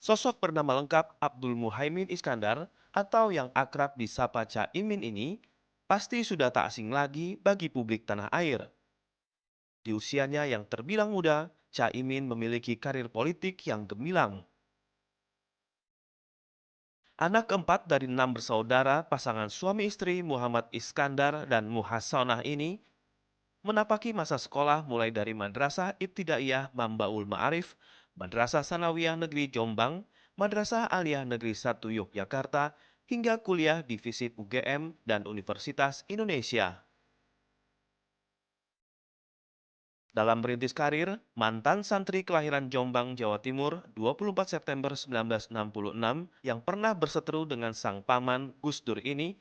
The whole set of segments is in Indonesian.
Sosok bernama lengkap Abdul Muhaimin Iskandar atau yang akrab disapa Caimin ini pasti sudah tak asing lagi bagi publik tanah air. Di usianya yang terbilang muda, Caimin memiliki karir politik yang gemilang. Anak keempat dari 6 bersaudara pasangan suami istri Muhammad Iskandar dan Muhassanah ini menapaki masa sekolah mulai dari Madrasah Ibtidaiyah Mambaul Ma'arif, Madrasah Sanawiyah Negeri Jombang, Madrasah Aliyah Negeri 1 Yogyakarta, hingga kuliah di FISIP UGM dan Universitas Indonesia. Dalam merintis karir, mantan santri kelahiran Jombang, Jawa Timur, 24 September 1966 yang pernah berseteru dengan sang paman Gus Dur ini,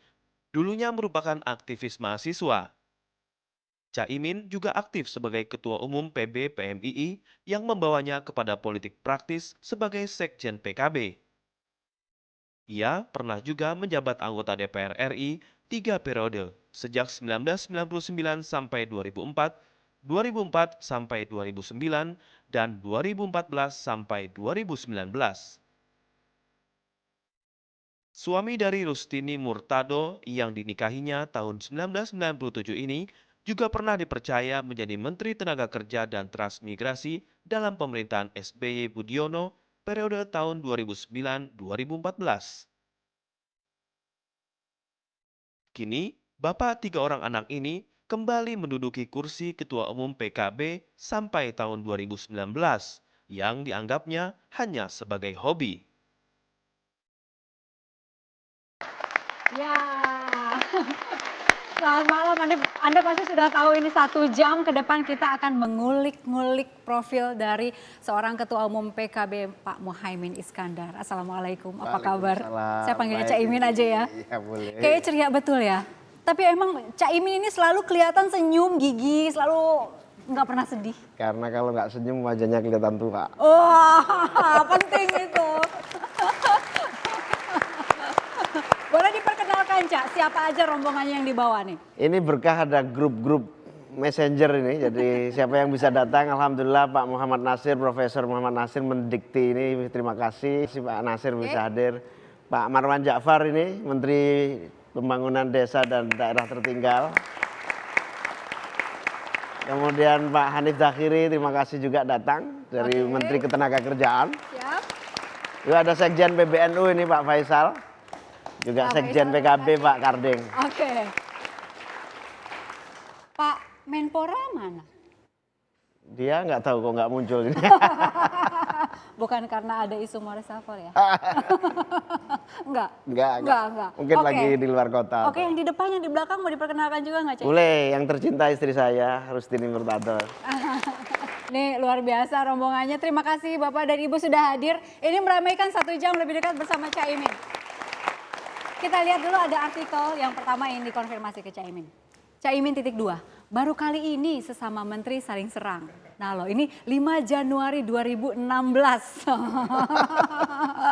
dulunya merupakan aktivis mahasiswa. Caimin juga aktif sebagai Ketua Umum PB PMII yang membawanya kepada politik praktis sebagai Sekjen PKB. Ia pernah juga menjabat anggota DPR RI 3 periode, sejak 1999 sampai 2004, 2004 sampai 2009, dan 2014 sampai 2019. Suami dari Rustini Murtado yang dinikahinya tahun 1997 ini juga pernah dipercaya menjadi Menteri Tenaga Kerja dan Transmigrasi dalam pemerintahan SBY Budiono periode tahun 2009-2014. Kini, bapak 3 orang anak ini kembali menduduki kursi Ketua Umum PKB sampai tahun 2019 yang dianggapnya hanya sebagai hobi. Ya, selamat malam. Anda pasti sudah tahu ini 1 jam ke depan kita akan mengulik-ngulik profil dari seorang Ketua Umum PKB Pak Muhaimin Iskandar. Assalamualaikum, apa kabar? Saya panggilnya Caimin aja ya. Iya boleh. Kayaknya ceria betul ya. Tapi emang Caimin ini selalu kelihatan senyum, gigi, selalu nggak pernah sedih. Karena kalau nggak senyum wajahnya kelihatan tua. Wah, penting itu. Boleh diperkenalkan, Cak, siapa aja rombongannya yang dibawa nih? Ini berkah ada grup-grup messenger ini, jadi siapa yang bisa datang, alhamdulillah Pak Muhammad Nasir, Profesor Muhammad Nasir mendikti ini, terima kasih si Pak Nasir bisa hadir. Pak Marwan Ja'far ini, Menteri Pembangunan Desa dan Daerah Tertinggal. Kemudian Pak Hanif Dakhiri, terima kasih juga datang dari Menteri Ketenagakerjaan. Siap. Juga ada Sekjen PBNU ini Pak Faisal. Juga Sekjen PKB Pak Karding. Oke. Pak Menpora mana? Dia nggak tahu kok nggak muncul ini. Bukan karena ada isu mau reshuffle ya? Enggak? Enggak. Mungkin lagi di luar kota. Oke, yang di depan, yang di belakang mau diperkenalkan juga nggak, Cek? Boleh, yang tercinta istri saya, Rustini Murtado. Nih luar biasa rombongannya. Terima kasih Bapak dan Ibu sudah hadir. Ini meramaikan 1 jam lebih dekat bersama Caimin. Kita lihat dulu ada artikel yang pertama yang dikonfirmasi ke Caimin. Caimin titik 2, baru kali ini sesama menteri saling serang. Nah loh ini 5 Januari 2016.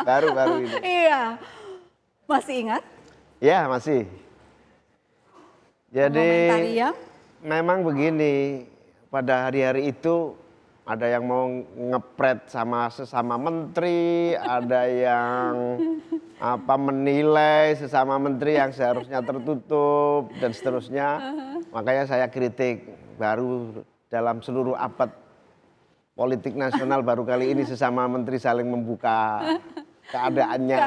Baru ini. Iya, masih ingat? Ya masih. Jadi Komentari memang begini, pada hari-hari itu ada yang mau ngepret sama sesama menteri, ada yang menilai sesama menteri yang seharusnya tertutup dan seterusnya. Makanya saya kritik, baru dalam seluruh abad politik nasional baru kali ini sesama menteri saling membuka keadaannya.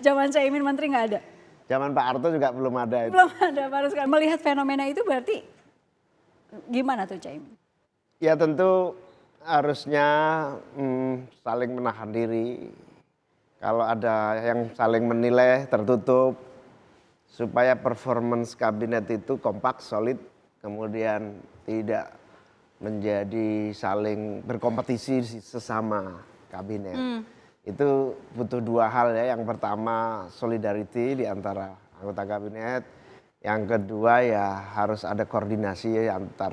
Zaman Caimin menteri nggak ada? Zaman Pak Harto juga belum ada itu. Belum ada, baru sekali. Melihat fenomena itu berarti gimana tuh Caimin? Ya tentu harusnya saling menahan diri. Kalau ada yang saling menilai tertutup, supaya performance kabinet itu kompak, solid, kemudian tidak menjadi saling berkompetisi sesama kabinet. Itu butuh 2 hal ya, yang pertama solidarity di antara anggota kabinet, yang kedua ya harus ada koordinasi antar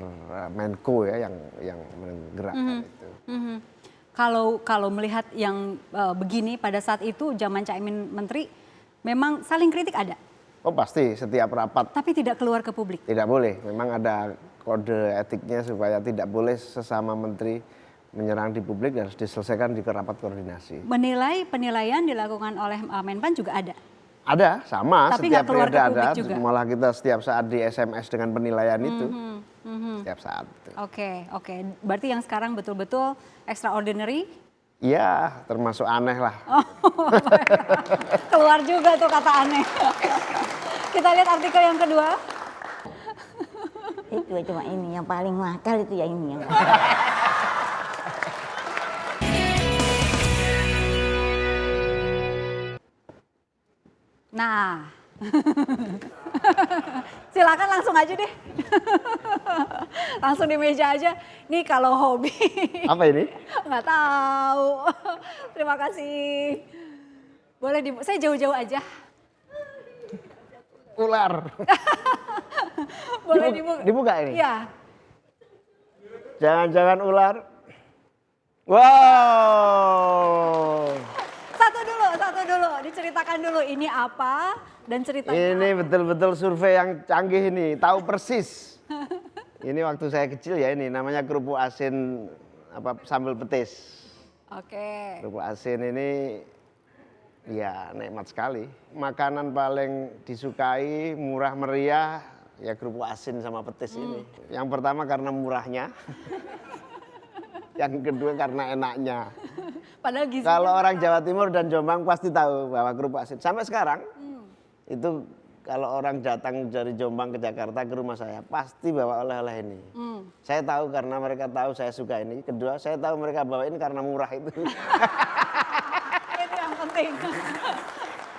Menko ya yang menggerakkan itu. Kalau melihat yang begini pada saat itu zaman Caimin menteri, memang saling kritik ada? Oh pasti, setiap rapat. Tapi tidak keluar ke publik? Tidak boleh, memang ada kode etiknya supaya tidak boleh sesama menteri menyerang di publik harus diselesaikan di rapat koordinasi. Menilai penilaian dilakukan oleh Menpan juga ada. Ada, sama. Tapi setiap nggak keluar periode ke publik ada. juga? Malah kita setiap saat di SMS dengan penilaian itu. Setiap saat. Oke. Berarti yang sekarang betul-betul extraordinary? Iya, termasuk aneh lah. Keluar juga tuh kata aneh. Kita lihat artikel yang kedua. Itu cuma ini yang paling nakal itu ya ini yang. Nah, silakan langsung aja deh. Langsung di meja aja. Nih kalau hobi. Apa ini? Nggak tahu. Terima kasih. Boleh saya jauh-jauh aja. Ular. Boleh dibuka. Dibuka ini? Iya. Jangan-jangan ular. Wow. Satu dulu. Diceritakan dulu ini apa dan ceritanya. Ini betul-betul survei yang canggih ini. Tahu persis. Ini waktu saya kecil ya ini namanya kerupuk asin sambal petis. Oke. Kerupuk asin ini ya nikmat sekali. Makanan paling disukai, murah meriah ya kerupuk asin sama petis ini. Yang pertama karena murahnya. Yang kedua karena enaknya. Padahal gizinya Kalau orang Jawa Timur dan Jombang pasti tahu bahwa kerupuk asin. Sampai sekarang itu kalau orang datang dari Jombang ke Jakarta ke rumah saya pasti bawa oleh-oleh ini. Saya tahu karena mereka tahu saya suka ini. Kedua saya tahu mereka bawa ini karena murah itu. itu yang penting.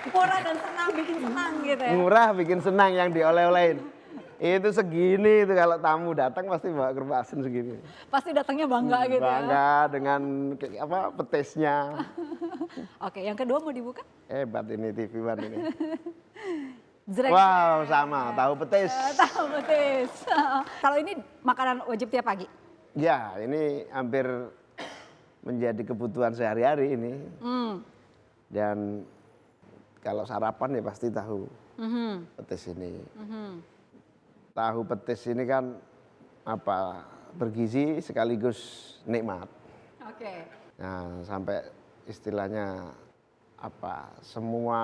Murah dan senang, bikin senang gitu ya. Murah bikin senang yang dioleh-olehin. Itu segini itu kalau tamu datang pasti bawa kerupuk asin segini. Pasti datangnya bangga gitu ya. Bangga dengan petisnya. Oke, yang kedua mau dibuka? Hebat ini TV One ini. Jreng. Wow, sama tahu petis. Tahu betis. Kalau ini makanan wajib tiap pagi? Ya, ini hampir menjadi kebutuhan sehari-hari ini. Dan kalau sarapan ya pasti tahu petis ini. Tahu petis ini kan bergizi sekaligus nikmat. Oke. Nah, sampai istilahnya semua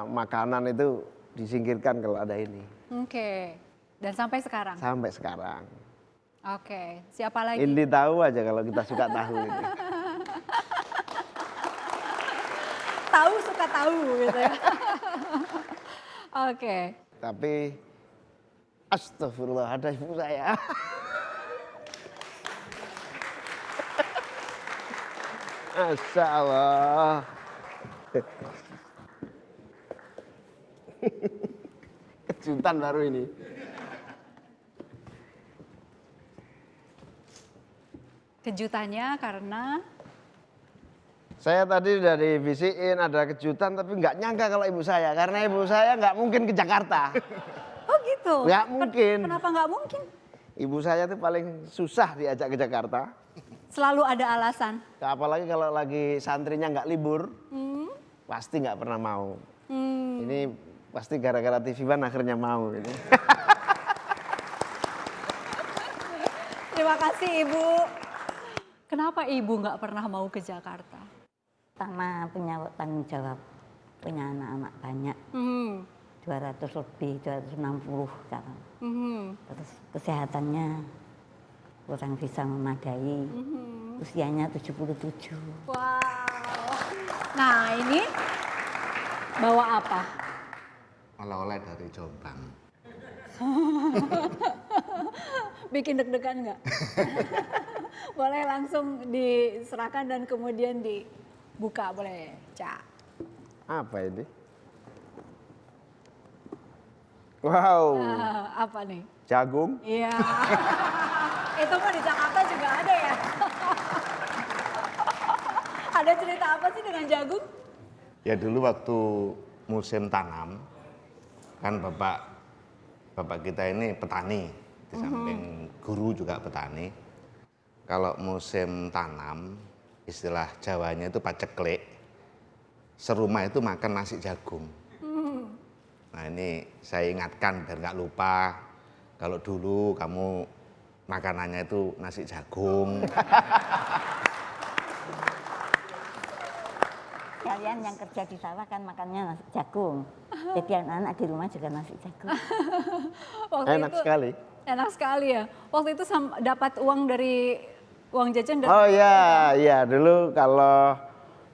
makanan itu disingkirkan kalau ada ini. Oke. Dan sampai sekarang? Sampai sekarang. Oke. Siapa lagi? Indi tahu aja kalau kita suka tahu ini. Tahu suka tahu gitu ya. Oke. Tapi astagfirullah ada ibu saya. Masya Allah. Kejutan baru ini. Kejutannya karena Saya tadi udah divisiin ada kejutan tapi nggak nyangka kalau ibu saya. Karena ibu saya nggak mungkin ke Jakarta. oh gitu. Nggak mungkin. Kenapa nggak mungkin? Ibu saya tuh paling susah diajak ke Jakarta. Selalu ada alasan. Apalagi kalau lagi santrinya nggak libur, pasti nggak pernah mau. Ini pasti gara-gara TV One akhirnya mau. Ini. Terima kasih Ibu. Kenapa Ibu nggak pernah mau ke Jakarta? Pertama punya tanggung jawab, punya anak-anak banyak, 200 lebih, 260 sekarang. Terus kesehatannya kurang bisa memadai, usianya 77. Wow. Nah ini bawa apa? Oleh-oleh dari Jombang. Bikin deg-degan nggak? Boleh langsung diserahkan dan kemudian dibuka, boleh, Cak. Apa ini? Wow, Apa nih? jagung. Iya. Itu mah di Jakarta juga ada ya. Ada cerita apa sih dengan jagung? Ya dulu waktu musim tanam, kan bapak kita ini petani, di samping guru juga petani. Kalau musim tanam, istilah Jawanya itu paceklik, serumah itu makan nasi jagung. Nah ini saya ingatkan biar nggak lupa, kalau dulu kamu makanannya itu nasi jagung. Kalian yang kerja di sawah kan makannya nasi jagung. Jadi anak-anak di rumah juga nasi jagung. Waktu Enak itu, sekali. Enak sekali ya. Waktu itu dapat uang dari uang jajan dari Oh iya, iya dulu kalau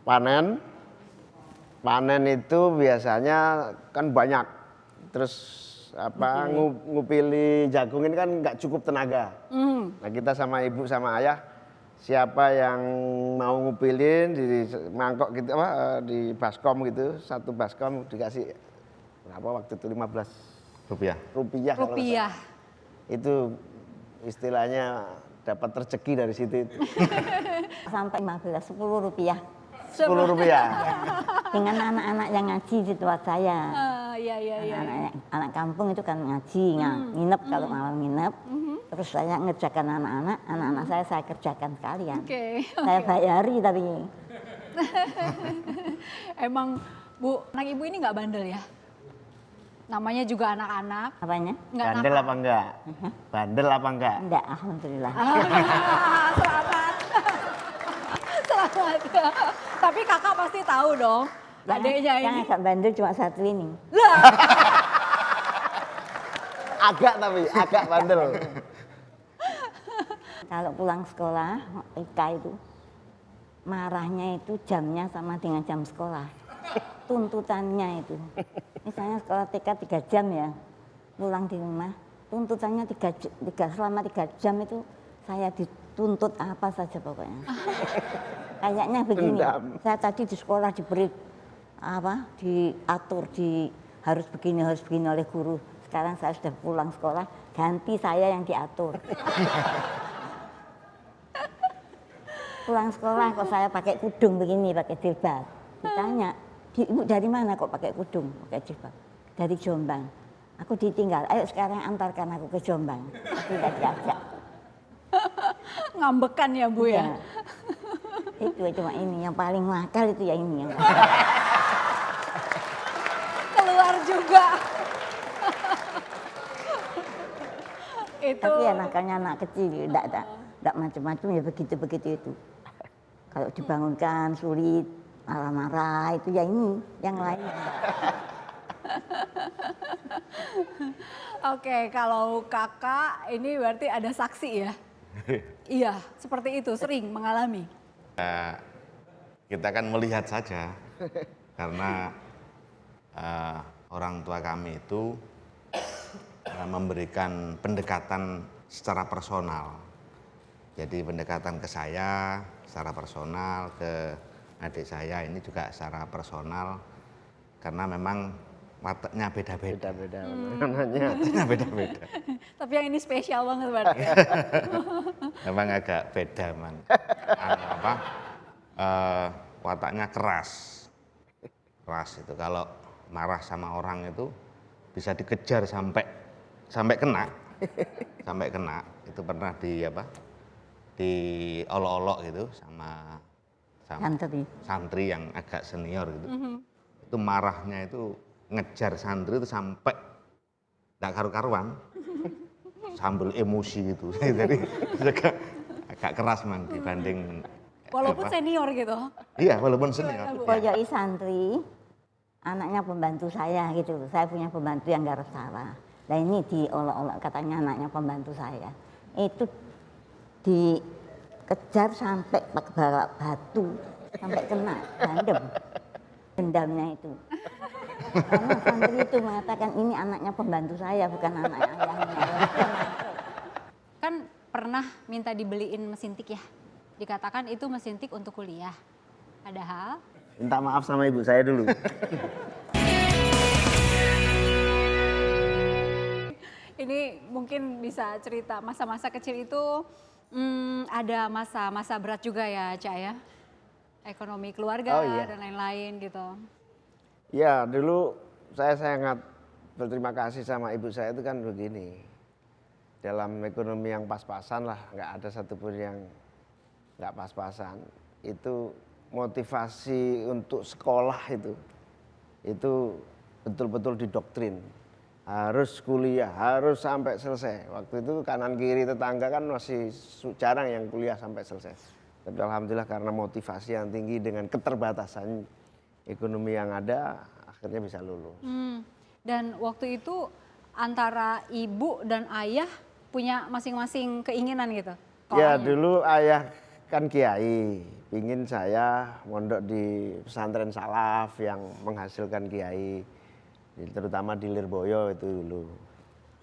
panen itu biasanya kan banyak. Terus apa ngupili jagung ini kan nggak cukup tenaga. Nah kita sama ibu sama ayah siapa yang mau ngupilin di mangkok gitu apa di baskom gitu, satu baskom dikasih berapa waktu itu 15 Rupiah. rupiah. kalau nggak rupiah. salah. Itu istilahnya dapat rezeki dari situ itu. Sampai 10 rupiah. 10 rupiah. Dengan anak-anak yang ngaji di tempat saya. Iya, iya, iya. Anak kampung itu kan ngaji, nginep kalau malam nginep. Terus saya ngerjakan anak-anak saya kerjakan sekalian. Oke. Saya bayari tapi Emang Bu, anak ibu ini nggak bandel ya? Namanya juga anak-anak. apanya? Nggak Bandel nakal. apa enggak? Bandel apa enggak? Enggak, alhamdulillah. Selamat. Selamat. Tapi kakak pasti tahu dong. Adeknya Yang ini. agak bandel cuma satu ini. Agak bandel. Kalau pulang sekolah, Ika itu marahnya itu jamnya sama dengan jam sekolah. Tuntutannya itu. Misalnya sekolah TK 3 jam ya, pulang di rumah. Tuntutannya selama 3 jam itu saya dituntut apa saja pokoknya. Kayaknya begini, Dendam. saya tadi di sekolah diberi diatur, harus begini oleh guru. Sekarang saya sudah pulang sekolah, ganti saya yang diatur. Pulang sekolah kok saya pakai kudung begini, pakai jilbab. Ditanya, ibu dari mana kok pakai kudung, pakai jilbab? Dari Jombang. Aku ditinggal, ayo sekarang antarkan aku ke Jombang. Tidak diajak. Ngambekan ya Bu ya? Ya. Itu cuma ini, yang paling nakal itu ya ini. Keluar juga. Itu. Tapi ya nakalnya anak kecil, enggak macam-macam ya begitu-begitu itu. Kalau dibangunkan sulit, marah-marah itu ya ini, yang lain enggak. Oke, kalau kakak ini berarti ada saksi ya? Iya, seperti itu, sering mengalami. Kita kan melihat saja karena orang tua kami itu memberikan pendekatan secara personal. Jadi pendekatan ke saya secara personal, ke adik saya ini juga secara personal karena memang wataknya beda-beda. Beda-beda namanya. Wataknya beda-beda. Tapi yang ini spesial banget berarti ya? Memang agak beda man. Wataknya keras. Keras itu kalau marah sama orang itu bisa dikejar sampai kena. Sampai kena. Itu pernah diolok-olok gitu sama santri yang agak senior gitu. Itu marahnya itu ngejar santri itu sampai enggak karu-karuan. Sambil emosi gitu. Jadi agak keras man dibanding Walaupun senior gitu? Iya, walaupun senior. Pojoi santri, anaknya pembantu saya gitu. Saya punya pembantu yang garap sawah. Nah ini diolok-olok katanya anaknya pembantu saya. Itu dikejar sampai bawa batu, sampai kena, dendamnya itu. Karena santri itu mengatakan ini anaknya pembantu saya, bukan anak ayahnya. Kan pernah minta dibeliin mesin tik ya? Dikatakan itu mesin tik untuk kuliah. Padahal Minta maaf sama ibu saya dulu. ini mungkin bisa cerita masa-masa kecil itu ada masa-masa berat juga ya Cak ya? Ekonomi keluarga Oh, iya. dan lain-lain gitu. Ya dulu saya sangat berterima kasih sama ibu saya itu kan begini. Dalam ekonomi yang pas-pasan lah, nggak ada satupun yang nggak pas-pasan. Itu motivasi untuk sekolah itu betul-betul didoktrin. Harus kuliah, harus sampai selesai. Waktu itu kanan kiri tetangga kan masih jarang yang kuliah sampai selesai. Tapi alhamdulillah karena motivasi yang tinggi dengan keterbatasan ekonomi yang ada, akhirnya bisa lulus. Dan waktu itu antara ibu dan ayah punya masing-masing keinginan gitu? Ya Ayahnya? dulu ayah kan kiai, pingin saya mondok di pesantren salaf yang menghasilkan kiai, terutama di Lirboyo itu dulu.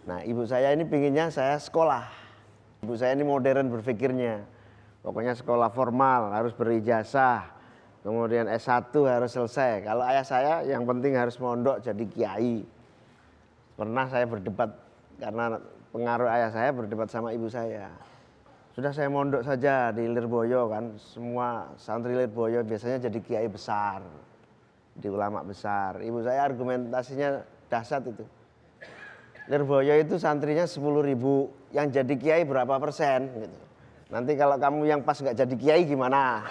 Nah ibu saya ini pinginnya saya sekolah. Ibu saya ini modern berpikirnya, pokoknya sekolah formal harus berijazah, kemudian S1 harus selesai. Kalau ayah saya yang penting harus mondok jadi kiai. Pernah saya berdebat karena pengaruh ayah saya berdebat sama ibu saya. Sudah saya mondok saja di Lirboyo kan, semua santri Lirboyo biasanya jadi kiai besar, di ulama besar. Ibu saya argumentasinya dahsyat itu. Lirboyo itu santrinya 10.000, yang jadi kiai berapa persen gitu. Nanti kalau kamu yang pas nggak jadi kiai gimana?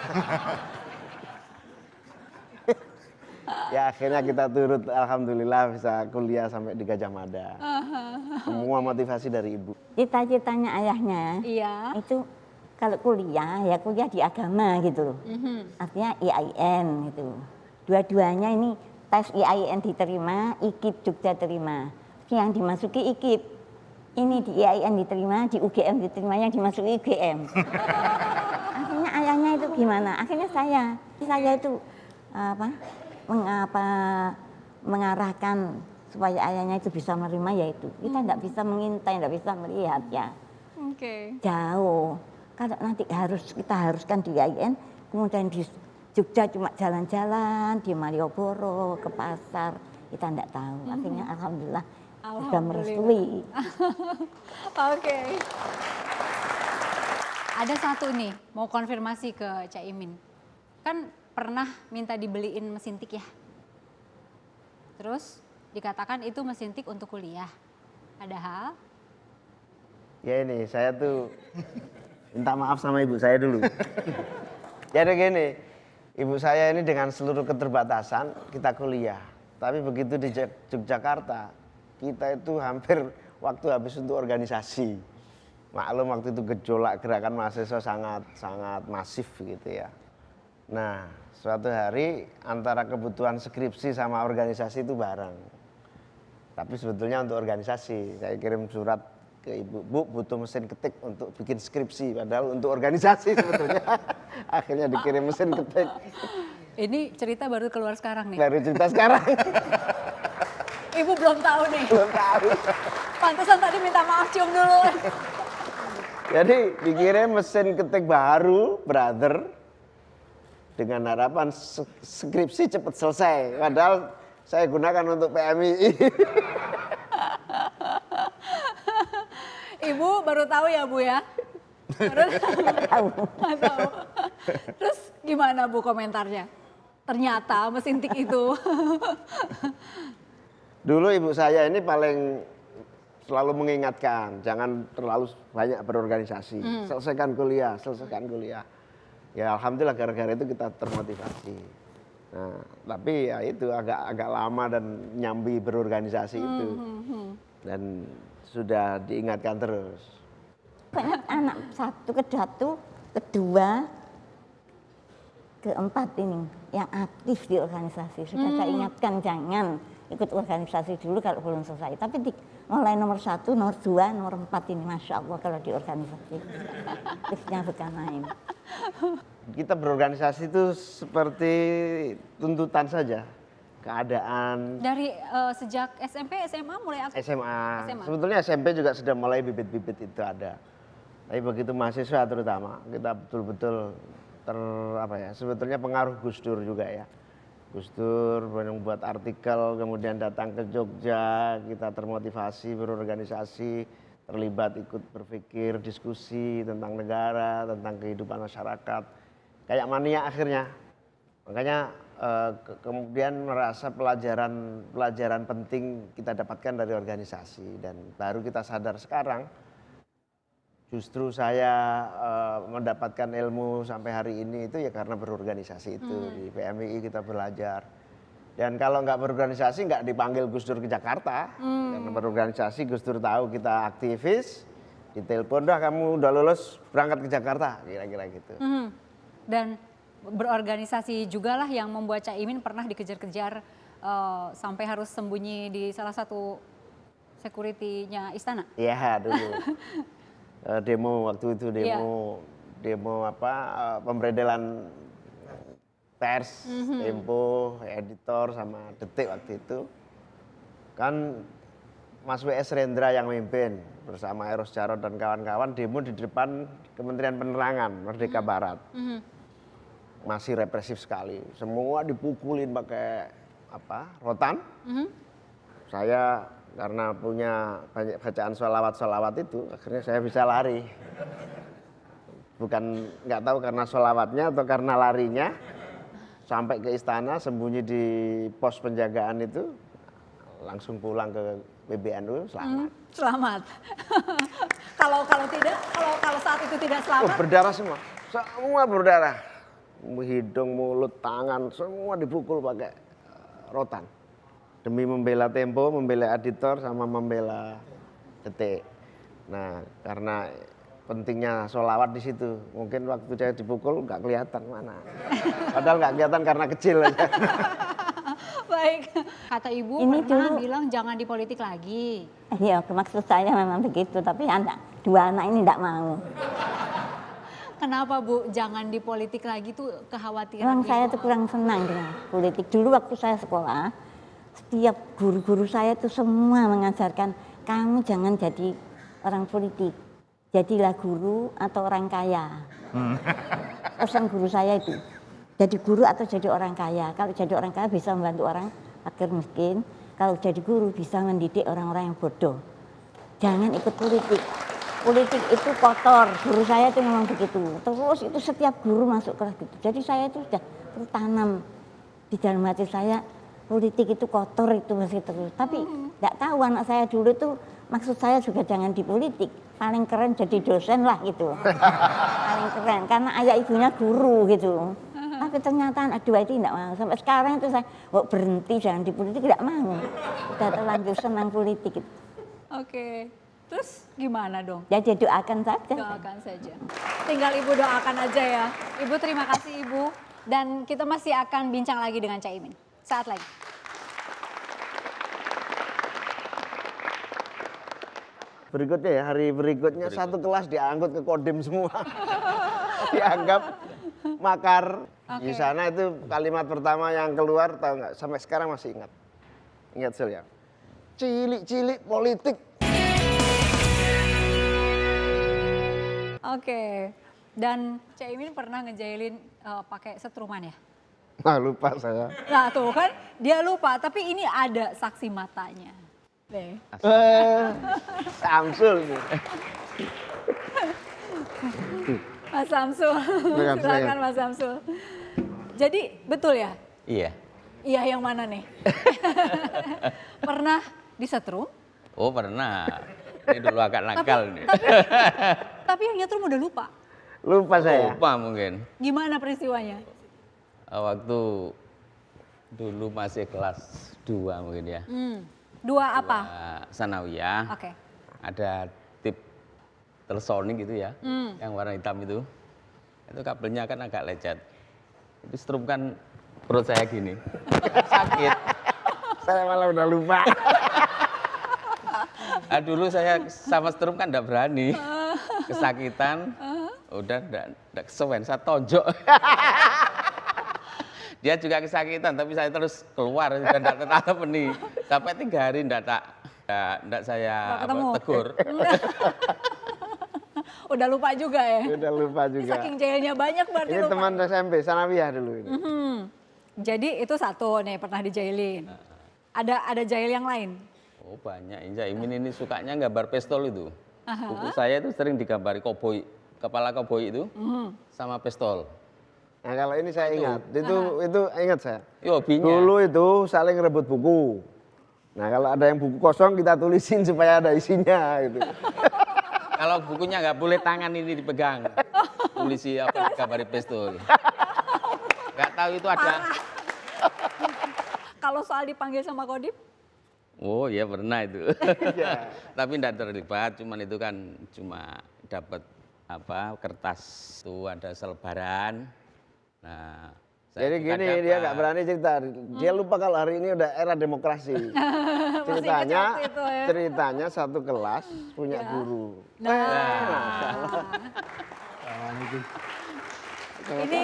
Ya akhirnya kita turut, alhamdulillah bisa kuliah sampai di Gajah Mada. Semua motivasi dari ibu. Cita-citanya ayahnya Iya. itu kalau kuliah ya kuliah di agama gitu loh. Artinya IAIN gitu. Dua-duanya ini tes IAIN diterima, IKIP Jogja terima. Yang dimasuki IKIP. Ini di IAIN diterima, di UGM diterima, yang dimasuki UGM. Akhirnya ayahnya itu gimana? Akhirnya saya itu mengarahkan supaya ayahnya itu bisa menerima, yaitu kita tidak bisa mengintai, tidak bisa melihat ya. Oke. Jauh. Kalau nanti kita haruskan di IAIN, kemudian di Jogja cuma jalan-jalan, di Malioboro, ke pasar, kita tidak tahu. Akhirnya alhamdulillah sudah merestui. Oke. Ada satu nih, mau konfirmasi ke Cak Imin. Kan pernah minta dibeliin mesin tik ya? Terus dikatakan itu mesin tik untuk kuliah. Padahal Ya ini saya tuh minta maaf sama ibu saya dulu. Jadi gini, ibu saya ini dengan seluruh keterbatasan kita kuliah. Tapi begitu di Yogyakarta, kita itu hampir waktu habis untuk organisasi. Maklum waktu itu gejolak gerakan mahasiswa sangat masif gitu ya. Nah, suatu hari antara kebutuhan skripsi sama organisasi itu bareng. Tapi sebetulnya untuk organisasi, saya kirim surat ke ibu, Bu butuh mesin ketik untuk bikin skripsi, padahal untuk organisasi sebetulnya. Akhirnya dikirim mesin ketik. ini cerita baru keluar sekarang nih. Baru cerita sekarang. Ibu belum tahu nih. Belum tahu. Pantesan tadi minta maaf cium dulu. Jadi dikirim mesin ketik baru, brother, dengan harapan skripsi cepat selesai. Padahal saya gunakan untuk PMI. Ibu baru tahu ya Bu ya? Baru tahu. Nggak tahu. Terus gimana Bu komentarnya? Ternyata mesin tik itu. Dulu ibu saya ini paling selalu mengingatkan, jangan terlalu banyak berorganisasi. Selesaikan kuliah, selesaikan kuliah. Ya alhamdulillah gara-gara itu kita termotivasi. Nah, tapi ya itu agak lama dan nyambi berorganisasi itu. Dan sudah diingatkan terus. Banyak anak satu ke satu, kedua, keempat ini yang aktif di organisasi. Sudah saya ingatkan jangan ikut organisasi dulu kalau belum selesai. Tapi mulai nomor 1, nomor 2, nomor 4 ini Masya Allah kalau di organisasi. Aktifnya bukan main. Kita berorganisasi itu seperti tuntutan saja. Keadaan Dari sejak SMP, SMA mulai aktif? SMA. SMA. Sebetulnya SMP juga sudah mulai bibit-bibit itu ada. Tapi begitu mahasiswa terutama kita betul-betul sebetulnya pengaruh Gus Dur juga ya. Gus Dur membuat artikel, kemudian datang ke Jogja, kita termotivasi berorganisasi, terlibat ikut berpikir, diskusi tentang negara, tentang kehidupan masyarakat. Kayak mania akhirnya. Makanya kemudian merasa pelajaran penting kita dapatkan dari organisasi, dan baru kita sadar sekarang justru saya mendapatkan ilmu sampai hari ini itu ya karena berorganisasi itu. Di PMI kita belajar, dan kalau nggak berorganisasi nggak dipanggil Gus Dur ke Jakarta. Karena berorganisasi Gus Dur tahu kita aktivis, ditelepon dah kamu udah lulus berangkat ke Jakarta, kira-kira gitu. Dan berorganisasi juga lah yang membuat Caimin pernah dikejar-kejar sampai harus sembunyi di salah satu security-nya istana. Iya dulu. Demo waktu itu Iya. demo apa pemberedelan pers, Tempo, editor sama Detik waktu itu. Kan Mas W.S. Rendra yang memimpin bersama Eros Jarod dan kawan-kawan demo di depan Kementerian Penerangan Merdeka Barat. Masih represif sekali. Semua dipukulin pakai apa? Rotan. Saya karena punya banyak bacaan sholawat itu, akhirnya saya bisa lari. Bukan nggak tahu karena sholawatnya atau karena larinya, sampai ke istana sembunyi di pos penjagaan itu, langsung pulang ke PBNU selamat. Selamat. kalau saat itu tidak selamat, Berdarah semua berdarah. Hidung, mulut, tangan, semua dipukul pakai rotan. Demi membela Tempo, membela editor, sama membela Detik. Nah, karena pentingnya sholawat di situ. Mungkin waktu saya dipukul nggak kelihatan mana. Padahal nggak kelihatan karena kecil aja. baik. Kata ibu Ini pernah dulu- bilang jangan di politik lagi. Iya, maksud saya memang begitu, tapi dua anak ini tidak mau. Kenapa Bu jangan di politik lagi tuh kekhawatiran Memang ibu? saya tuh kurang senang dengan politik. Dulu waktu saya sekolah, setiap guru-guru saya tuh semua mengajarkan, kamu jangan jadi orang politik. Jadilah guru atau orang kaya. Pesan guru saya itu. Jadi guru atau jadi orang kaya. Kalau jadi orang kaya bisa membantu orang fakir miskin. Kalau jadi guru bisa mendidik orang-orang yang bodoh. Jangan ikut politik. Politik itu kotor. Guru saya itu memang begitu. Terus itu setiap guru masuk kelas gitu. Jadi saya itu sudah tertanam di dalam hati saya, politik itu kotor itu masih terus. Tapi tidak tahu anak saya dulu tuh maksud saya juga jangan di politik. Paling keren jadi dosen lah gitu. Paling keren karena ayah ibunya guru gitu. Tapi ternyata anak dua itu tidak mau. Sampai sekarang itu saya berhenti jangan di politik, tidak mau. Sudah terlanjur senang politik itu. Oke. Terus gimana dong? Jadi doakan saja. Doakan saja. Tinggal Ibu doakan aja ya. Ibu terima kasih Ibu. Dan kita masih akan bincang lagi dengan Caimin. Saat lagi. Berikutnya ya, hari berikutnya satu kelas diangkut ke Kodim semua. Dianggap makar. Di sana itu kalimat pertama yang keluar, tahu nggak? Sampai sekarang masih ingat. Ingat ya. Cilik-cilik politik. Oke. Dan Caimin pernah ngejailin pakai setruman ya? Nah, lupa saya. Nah tuh kan dia lupa, tapi ini ada saksi matanya. Nih. Samsul nih. Mas Samsul, silakan Mas Samsul. Jadi betul ya? Iya. Iya yang mana nih? Pernah disetrum, Oh pernah. Ini dulu agak nakal nih. tapi yang nyetrum udah lupa. Lupa saya. Lupa mungkin. Gimana peristiwanya? Waktu dulu masih kelas 2 mungkin ya. Dua apa? Sanawiyah. Oke. Ada tip telsonik gitu ya. Yang warna hitam itu. Itu kabelnya kan agak lecet. Itu strum kan perut saya gini. Sakit. Saya malah udah lupa. Ah, dulu saya sama strum kan enggak berani. Kesakitan. Udah enggak kesewen, saya tonjok. Dia juga kesakitan, tapi saya terus keluar dan enggak tetap nih. Sampai 3 hari enggak saya Nggak ketemu. tegur. Udah lupa juga ya? Udah lupa Ini juga. saking jahilnya banyak berarti Ini lupa. teman SMP, Sanawiyah dulu ini. Jadi itu satu nih pernah dijailin. Ada jahil yang lain? Oh banyak, Caimin ini sukanya gambar pistol itu. Buku saya itu sering digambari koboi, kepala koboi itu sama pistol. Nah kalau ini saya ingat, itu ingat saya. Itu hobinya. Dulu itu saling rebut buku. Nah kalau ada yang buku kosong kita tulisin supaya ada isinya gitu. Kalau bukunya nggak boleh tangan ini dipegang. Polisi apa gambari pistol. Nggak tahu itu ada. Kalau soal dipanggil sama Kodim? Oh iya pernah itu. Iya. Tapi tidak terlibat, cuman itu kan cuma dapat apa kertas itu ada selebaran Nah, Jadi juga gini, dapat. dia nggak berani cerita. Dia lupa kalau hari ini udah era demokrasi. ceritanya, waktu itu ya. ceritanya satu kelas punya guru. Ini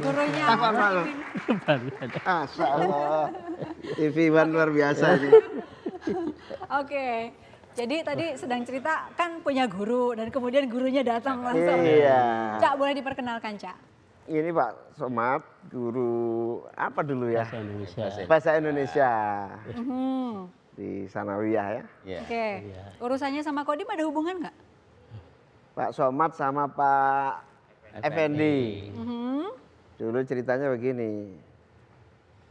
gurunya. Masya Allah. TV One luar biasa ini. Oke. Jadi tadi sedang cerita kan punya guru dan kemudian gurunya datang langsung. Iya. Cak, boleh diperkenalkan, Cak? Ini Pak Somad, guru apa dulu ya? Bahasa Indonesia. Bahasa Indonesia Mhm. di Sanawiyah ya. Iya. Oke. Urusannya sama Kodim ada hubungan nggak? Pak Somad sama Pak Effendi. Mhm. Dulu ceritanya begini,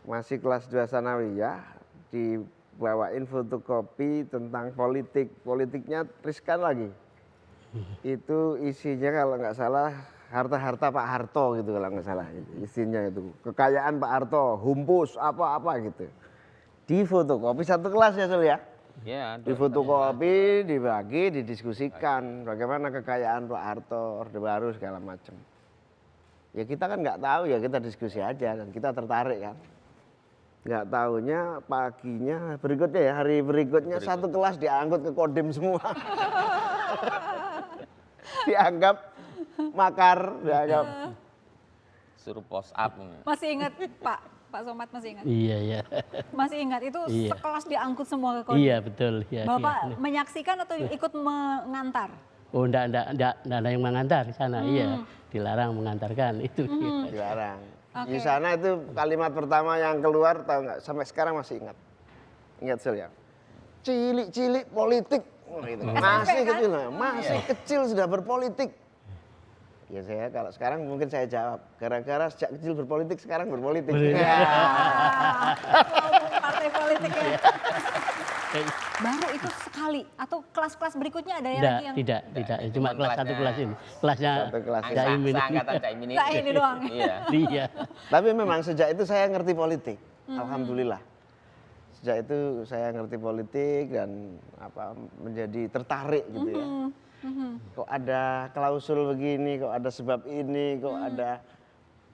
masih kelas 2 Sanawiyah, dibawain fotokopi tentang politik. Politiknya riskan lagi. Itu isinya kalau nggak salah harta-harta Pak Harto gitu kalau nggak salah. Isinya itu kekayaan Pak Harto, humpus apa-apa gitu. Di fotokopi satu kelas ya Sul ya. Iya, Di fotokopi, dibagi, didiskusikan bagaimana kekayaan Pak Harto, Orde Baru segala macam. Ya kita kan nggak tahu ya, kita diskusi aja dan kita tertarik kan. Nggak tahunya paginya berikutnya ya, hari berikutnya satu kelas diangkut ke Kodim semua. Dianggap makar, dianggap. suruh post up. Masih ingat Pak Somad masih ingat? Iya, iya. Masih ingat itu Iya. sekelas diangkut semua ke Kodim. Iya, betul. Iya, Bapak iya. menyaksikan atau ikut mengantar? Oh, enggak ada yang mengantar di sana. Iya, dilarang mengantarkan itu. Iya. Dilarang. Oke. Di sana itu kalimat pertama yang keluar tahu nggak? Sampai sekarang masih ingat. Ingat Sul ya. Cilik-cilik politik. Oh, gitu. Masih kan? kecil, masih kecil sudah berpolitik. Ya saya kalau sekarang mungkin saya jawab, gara-gara sejak kecil berpolitik sekarang berpolitik. Iya. Partai politik ya. Baru itu sekali atau kelas-kelas berikutnya ada yang Tidak, lagi yang tidak. Cuma kelas satu kelasnya. kelas ini. Kelasnya Satu kelas. Caimin. Seangkatan Caimin ini. Nah, ini doang. Iya. Iya. Tapi memang sejak itu saya ngerti politik. Alhamdulillah. Sejak itu saya ngerti politik dan menjadi tertarik gitu ya. Kok ada klausul begini, kok ada sebab ini, kok ada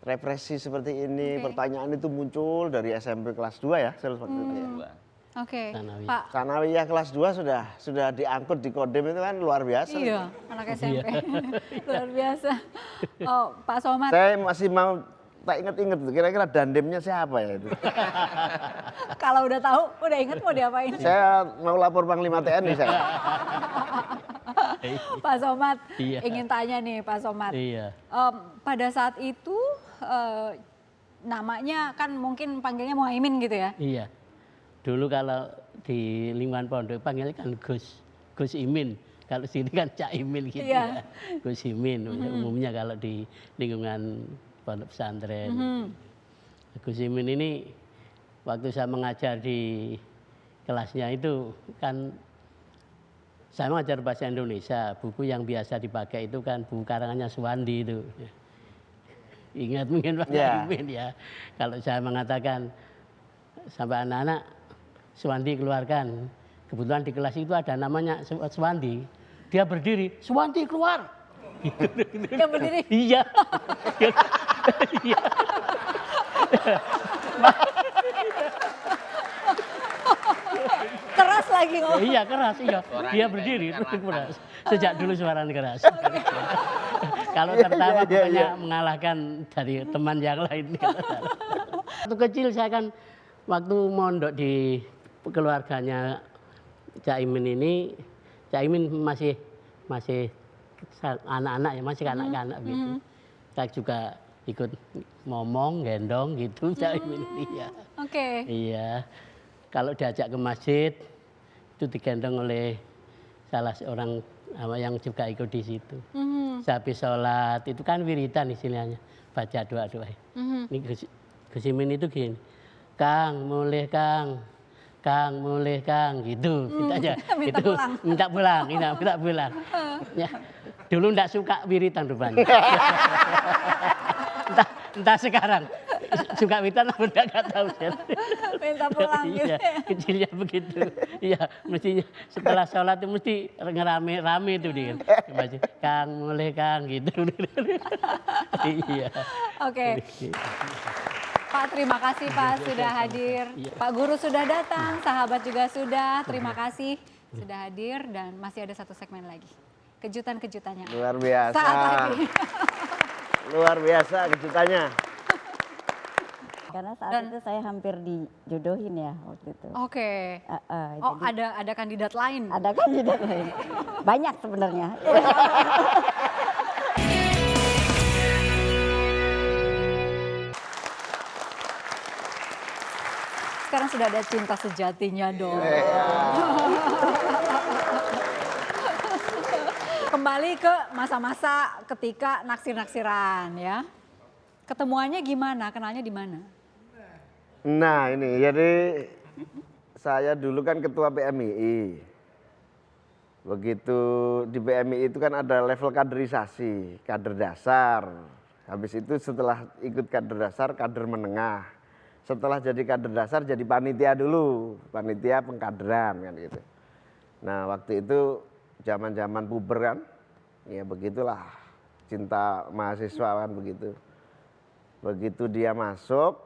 represi seperti ini. Pertanyaan itu muncul dari SMP kelas 2 ya, waktu itu ya. Oke, Sanawiyah. Pak. Sanawiyah kelas 2 sudah diangkut di Kodim itu kan luar biasa. Iya, anak SMP. Luar biasa. Oh, Pak Somad. Saya masih mau tak inget-inget tuh, kira-kira dandemnya siapa ya itu. Kalau udah tahu, udah inget mau diapain? Saya mau lapor Panglima TNI saya. Pak Somad, Iya. ingin tanya nih Pak Somad. Iya. Pada saat itu namanya kan mungkin panggilnya Muhaimin gitu ya? Iya. Dulu kalau di lingkungan pondok panggilnya kan Gus Imin. Kalau sini kan Cak Imin gitu Iya. ya. Gus Imin umumnya kalau di lingkungan pondok pesantren. Gus Imin ini waktu saya mengajar di kelasnya itu kan saya mengajar bahasa Indonesia. Buku yang biasa dipakai itu kan buku karangannya Suwandi itu. Ingat mungkin Pak Ya. Imin ya. Kalau saya mengatakan sampai anak-anak Suwandi keluarkan. Kebetulan di kelas itu ada namanya Suwandi. Dia berdiri, Suwandi keluar. Yang berdiri. Iya. Iya. Keras lagi ngomong. Iya keras, iya. Suaranya Dia kayak berdiri ikan terus lantang. keras. Sejak dulu suaranya keras. Kalau tertawa pokoknya mengalahkan dari teman yang lain. Waktu kecil saya kan waktu mondok di keluarganya Cak Imin ini, Cak Imin masih anak-anak ya, masih kanak-kanak gitu. Saya juga ikut ngomong, gendong gitu Cak Imin ini ya. Oke. Iya. Kalau diajak ke masjid itu digendong oleh salah seorang yang juga ikut di situ. Habis sholat itu kan wiridan istilahnya, baca doa-doa. Ini Gus Imin itu gini, Kang, mulih Kang, Kang, mulih Kang, gitu. Gitu aja. Minta Itu pulang. minta pulang, minta pulang. Ya. Dulu enggak suka wiridan rupanya. entah sekarang suka wiridan apa enggak tahu. Minta pulang gitu Iya, ya. kecilnya begitu. Iya, mestinya setelah sholat itu mesti ngerame-rame itu dia. Baca, Kang, mulai Kang gitu. Iya. Oke. Pak, terima kasih Pak sudah hadir. Pak Guru sudah datang, sahabat juga sudah. Terima kasih sudah hadir dan masih ada satu segmen lagi. Kejutan-kejutannya. Luar biasa. Saat lagi. Luar biasa kejutannya. Karena saat itu saya hampir dijodohin ya waktu itu. Oke. Oh, Jadi ada kandidat lain. ada kandidat lain. Banyak sebenarnya. Sekarang sudah ada cinta sejatinya dong. Kembali ke masa-masa ketika naksir-naksiran ya. Ketemuannya gimana? Kenalnya di mana? Nah ini jadi saya dulu kan ketua PMII. Begitu di PMII itu kan ada level kaderisasi, kader dasar. Habis itu setelah ikut kader dasar, kader menengah. Setelah jadi kader dasar jadi panitia dulu, panitia pengkaderan kan gitu. Nah waktu itu zaman-zaman puber kan, ya begitulah cinta mahasiswa kan begitu. Begitu dia masuk,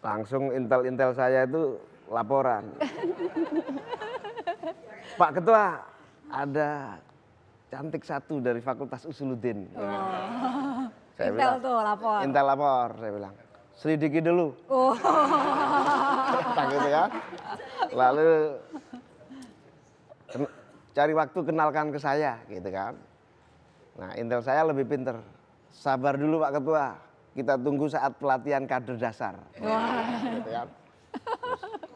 langsung intel-intel saya itu laporan. Pak Ketua, ada cantik satu dari Fakultas Usuluddin. Saya Intel tuh lapor. Intel lapor, saya bilang. Selidiki dulu. Oh. Tak gitu ya. Lalu cari waktu kenalkan ke saya gitu kan. Nah intel saya lebih pinter. Sabar dulu Pak Ketua, kita tunggu saat pelatihan kader dasar. Gitu kan.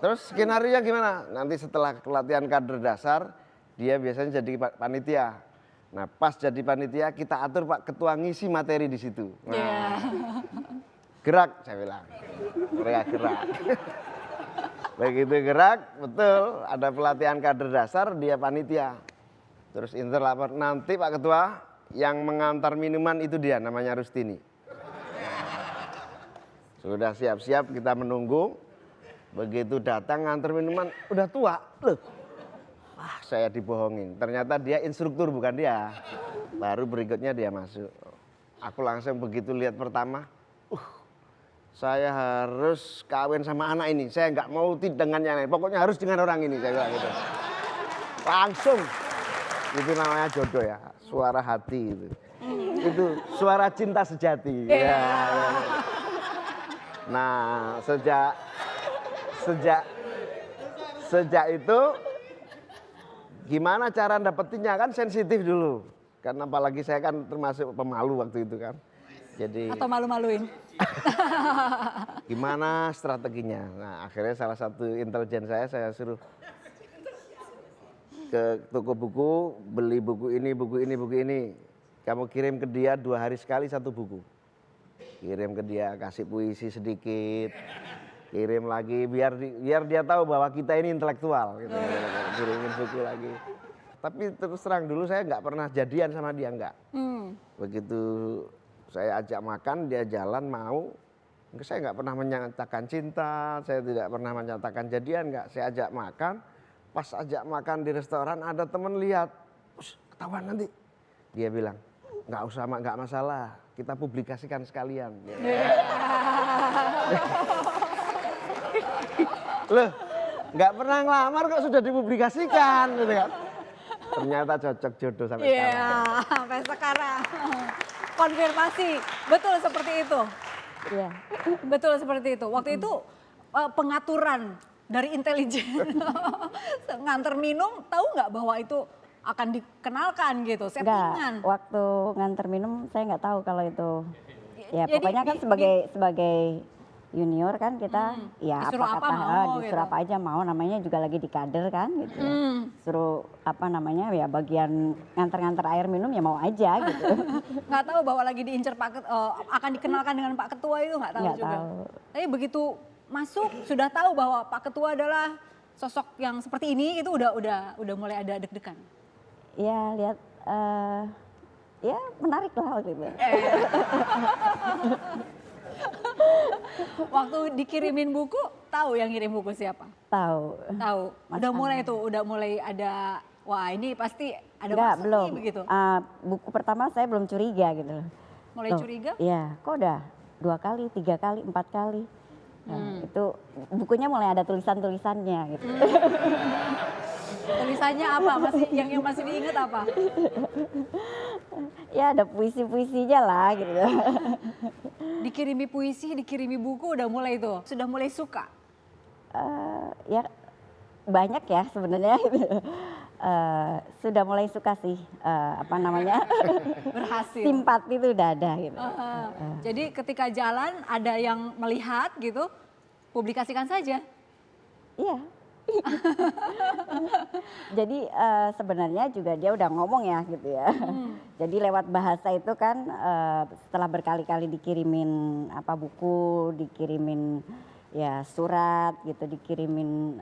Terus skenario gimana? Nanti setelah pelatihan kader dasar, dia biasanya jadi panitia. Nah pas jadi panitia kita atur Pak Ketua ngisi materi di situ. Nah, gerak saya bilang, gerak. Begitu gerak, betul ada pelatihan kader dasar dia panitia. Terus inter lapor, nanti Pak Ketua yang mengantar minuman itu dia namanya Rustini. Sudah siap-siap kita menunggu. Begitu datang ngantar minuman, udah tua. Loh, wah saya dibohongin. Ternyata dia instruktur bukan dia. Baru berikutnya dia masuk. Aku langsung begitu lihat pertama, saya harus kawin sama anak ini. Saya nggak mau dengan yang lain. Pokoknya harus dengan orang ini. Saya bilang gitu. Langsung. Itu namanya jodoh ya. Suara hati itu. Itu suara cinta sejati. Ya. Nah sejak itu gimana cara dapetinnya kan sensitif dulu. Karena apalagi saya kan termasuk pemalu waktu itu kan. Jadi Atau malu-maluin? gimana strateginya? Nah akhirnya salah satu intelijen saya suruh ke toko buku, beli buku ini. Kamu kirim ke dia 2 hari sekali 1 buku. Kirim ke dia, kasih puisi sedikit. Kirim lagi biar dia tahu bahwa kita ini intelektual. Gitu. Kirimin buku lagi. Tapi terus terang dulu saya nggak pernah jadian sama dia, nggak. Begitu saya ajak makan, dia jalan mau. Saya nggak pernah menyatakan cinta, saya tidak pernah menyatakan jadian, nggak. Saya ajak makan, pas ajak makan di restoran ada temen lihat, ketahuan nanti. Dia bilang, nggak usah, nggak masalah, kita publikasikan sekalian. Loh, nggak pernah ngelamar kok sudah dipublikasikan, gitu kan? Ternyata cocok jodoh sampai sekarang. Iya, sampai sekarang. Konfirmasi, betul seperti itu. Iya. Betul seperti itu. Waktu itu pengaturan dari intelijen nganter minum, tahu nggak bahwa itu akan dikenalkan gitu, settingan? Enggak, waktu nganter minum saya nggak tahu kalau itu. Ya Jadi pokoknya kan sebagai junior kan kita ya disuruh apa apa kata mau disuruh gitu. apa aja mau, namanya juga lagi di kader kan gitu. Suruh apa namanya ya bagian nganter-nganter air minum ya mau aja gitu. Nggak tahu bahwa lagi diincar akan dikenalkan dengan Pak Ketua itu nggak tahu Nggak juga. tahu. Tapi begitu masuk sudah tahu bahwa Pak Ketua adalah sosok yang seperti ini, itu udah mulai ada deg-degan. Ya lihat ya menarik lah waktu itu. Waktu dikirimin buku, tahu yang ngirim buku siapa? Tahu. Tahu. Mas Udah mulai Ana. tuh, udah mulai ada, wah ini pasti ada Enggak, maksud belum. nih begitu. Buku pertama saya belum curiga gitu loh. Mulai Loh, curiga? Iya, kok udah 2 kali, 3 kali, 4 kali. Nah, itu bukunya mulai ada tulisan-tulisannya gitu. Tulisannya apa? Masih yang masih diingat apa? Ya ada puisi-puisinya lah gitu. Dikirimi puisi, dikirimi buku udah mulai tuh. Sudah mulai suka. Ya banyak ya sebenarnya. Sudah mulai suka sih, apa namanya, Berhasil. simpati itu udah ada gitu. Jadi ketika jalan ada yang melihat gitu, publikasikan saja. Iya. Jadi sebenarnya juga dia udah ngomong ya gitu ya. Jadi lewat bahasa itu kan setelah berkali-kali dikirimin apa buku, dikirimin ya surat gitu, dikirimin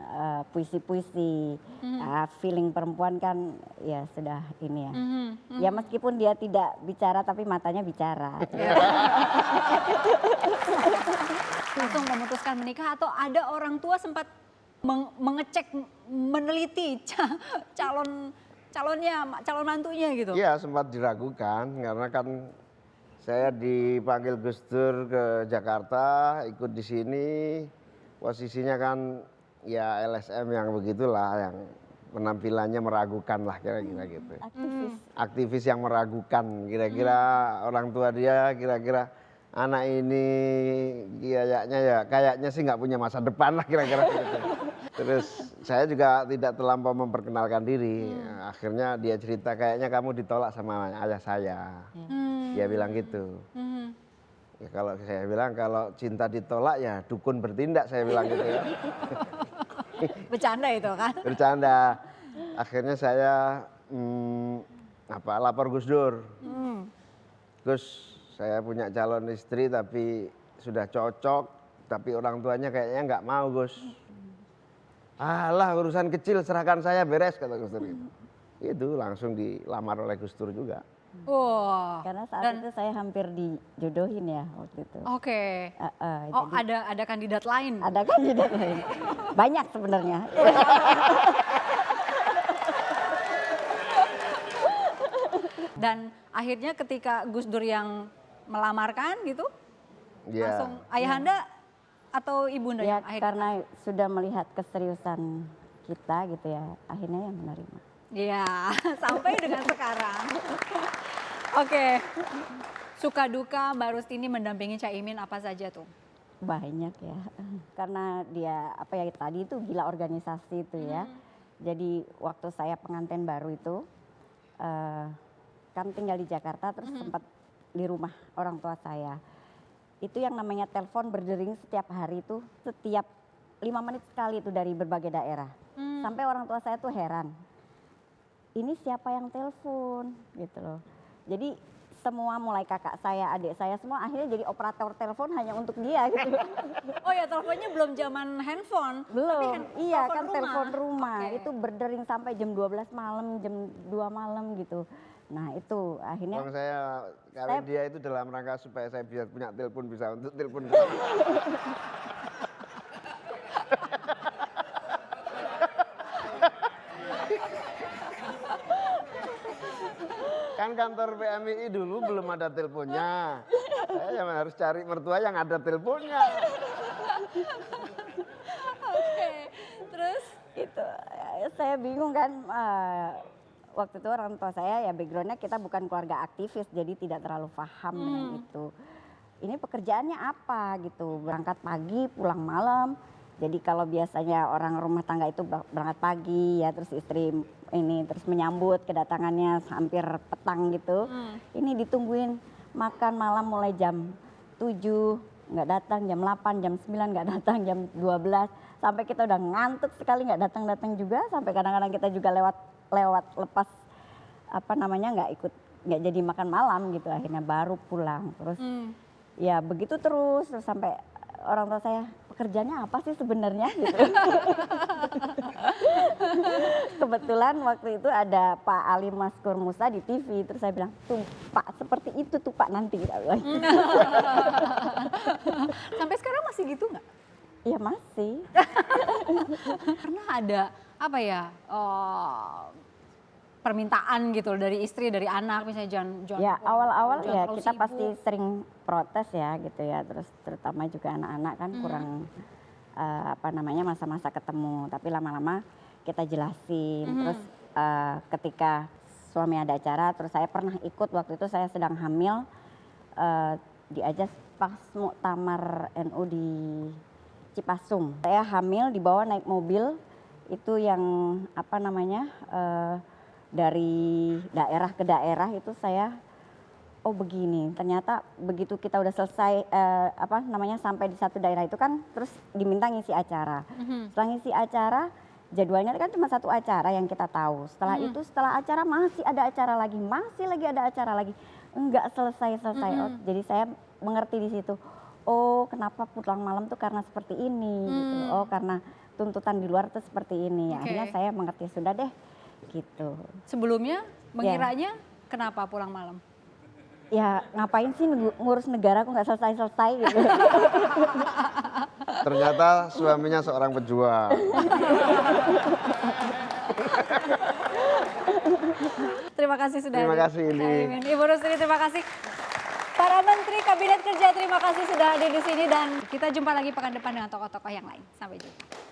puisi-puisi. Feeling perempuan kan ya sudah ini ya. Ya meskipun dia tidak bicara tapi matanya bicara. Langsung memutuskan menikah atau ada orang tua sempat mengecek, meneliti calon mantunya gitu? Iya sempat diragukan karena kan saya dipanggil Gus Dur ke Jakarta, ikut di sini, posisinya kan ya LSM yang begitulah, yang penampilannya meragukan lah kira-kira gitu. Aktivis yang meragukan, kira-kira orang tua dia, kira-kira anak ini kayaknya sih nggak punya masa depan lah kira-kira gitu. Terus saya juga tidak terlampau memperkenalkan diri. Akhirnya dia cerita kayaknya kamu ditolak sama ayah saya. Dia bilang gitu. Ya, kalau saya bilang kalau cinta ditolak ya dukun bertindak, saya bilang gitu ya. Bercanda itu kan? Bercanda. Akhirnya saya lapor Gus Dur. Gus, saya punya calon istri tapi sudah cocok, tapi orang tuanya kayaknya nggak mau Gus. Alah urusan kecil serahkan saya beres kata Gus Dur gitu. Itu langsung dilamar oleh Gus Dur juga. Wah. Karena saat itu saya hampir dijodohin ya waktu itu. Oke. Oh Jadi ada kandidat lain? ada kandidat lain. Banyak sebenarnya. Dan akhirnya ketika Gus Dur yang melamarkan gitu, Iya. langsung ayahanda atau ibunda Ya yang akhirnya? karena sudah melihat keseriusan kita gitu ya, akhirnya ya menerima. Iya, sampai dengan sekarang. Oke, suka duka Mbak Rustini mendampingi Caimin apa saja tuh? Banyak ya, karena dia apa ya tadi itu gila organisasi itu ya. Jadi waktu saya pengantin baru itu, kan tinggal di Jakarta terus sempat di rumah orang tua saya. Itu yang namanya telepon berdering setiap hari itu, setiap 5 menit sekali itu dari berbagai daerah. Sampai orang tua saya tuh heran, ini siapa yang telepon gitu loh. Jadi semua mulai kakak saya, adik saya semua akhirnya jadi operator telepon hanya untuk dia gitu. Oh ya teleponnya belum zaman handphone? Belum, iya kan rumah. telepon rumah. Oke. Itu berdering sampai jam 12 malam, jam 2 malam gitu. Nah itu akhirnya Bang saya kawin dia itu dalam rangka supaya saya bisa punya telepon, bisa untuk telepon. Kan kantor PMI dulu belum ada teleponnya. Saya yang harus cari mertua yang ada teleponnya. Oke, terus? itu saya bingung kan. Waktu itu orang tua saya ya backgroundnya kita bukan keluarga aktivis jadi tidak terlalu paham dengan itu. Ini pekerjaannya apa gitu, berangkat pagi pulang malam. Jadi kalau biasanya orang rumah tangga itu berangkat pagi ya terus istri ini terus menyambut kedatangannya hampir petang gitu. Ini ditungguin makan malam mulai jam 7 nggak datang, jam 8, jam 9 nggak datang, jam 12 sampai kita udah ngantuk sekali nggak datang juga sampai kadang-kadang kita juga lewat lepas apa namanya nggak jadi makan malam gitu akhirnya baru pulang terus ya begitu terus sampai orang tua saya pekerjaannya apa sih sebenarnya gitu. Kebetulan waktu itu ada Pak Ali Maskur Musa di TV, terus saya bilang, tuh Pak seperti itu tuh Pak nanti. Sampai sekarang masih gitu nggak? Iya masih. Pernah ada apa ya permintaan gitu dari istri, dari anak misalnya jangan Ya jangan awal-awal jangan ya terlalu kita sibuk. pasti sering protes ya gitu ya, terus terutama juga anak-anak kan kurang apa namanya masa-masa ketemu, tapi lama-lama kita jelasin. Terus ketika suami ada acara, terus saya pernah ikut waktu itu saya sedang hamil, diajak pas muktamar NU di Cipasung. Saya hamil dibawa naik mobil itu yang apa namanya dari daerah ke daerah itu saya oh begini. Ternyata begitu kita udah selesai apa namanya sampai di satu daerah itu kan terus diminta ngisi acara. Setelah ngisi acara jadwalnya kan cuma satu acara yang kita tahu. Setelah itu setelah acara masih ada acara lagi, masih lagi ada acara lagi. Enggak selesai-selesai. Oh, jadi saya mengerti di situ. Oh, kenapa pulang malam tuh karena seperti ini gitu. Oh, karena tuntutan di luar tuh seperti ini. Oke. Akhirnya saya mengerti sudah deh gitu. Sebelumnya mengiranya kenapa pulang malam? Ya ngapain sih ngurus negara kok nggak selesai-selesai gitu. Ternyata suaminya seorang pejuang. Terima kasih sudah Terima hadir. kasih, Indi. Caimin. Ibu Rusli terima kasih. Para Menteri Kabinet Kerja terima kasih sudah hadir di sini dan kita jumpa lagi pekan depan dengan tokoh-tokoh yang lain. Sampai jumpa.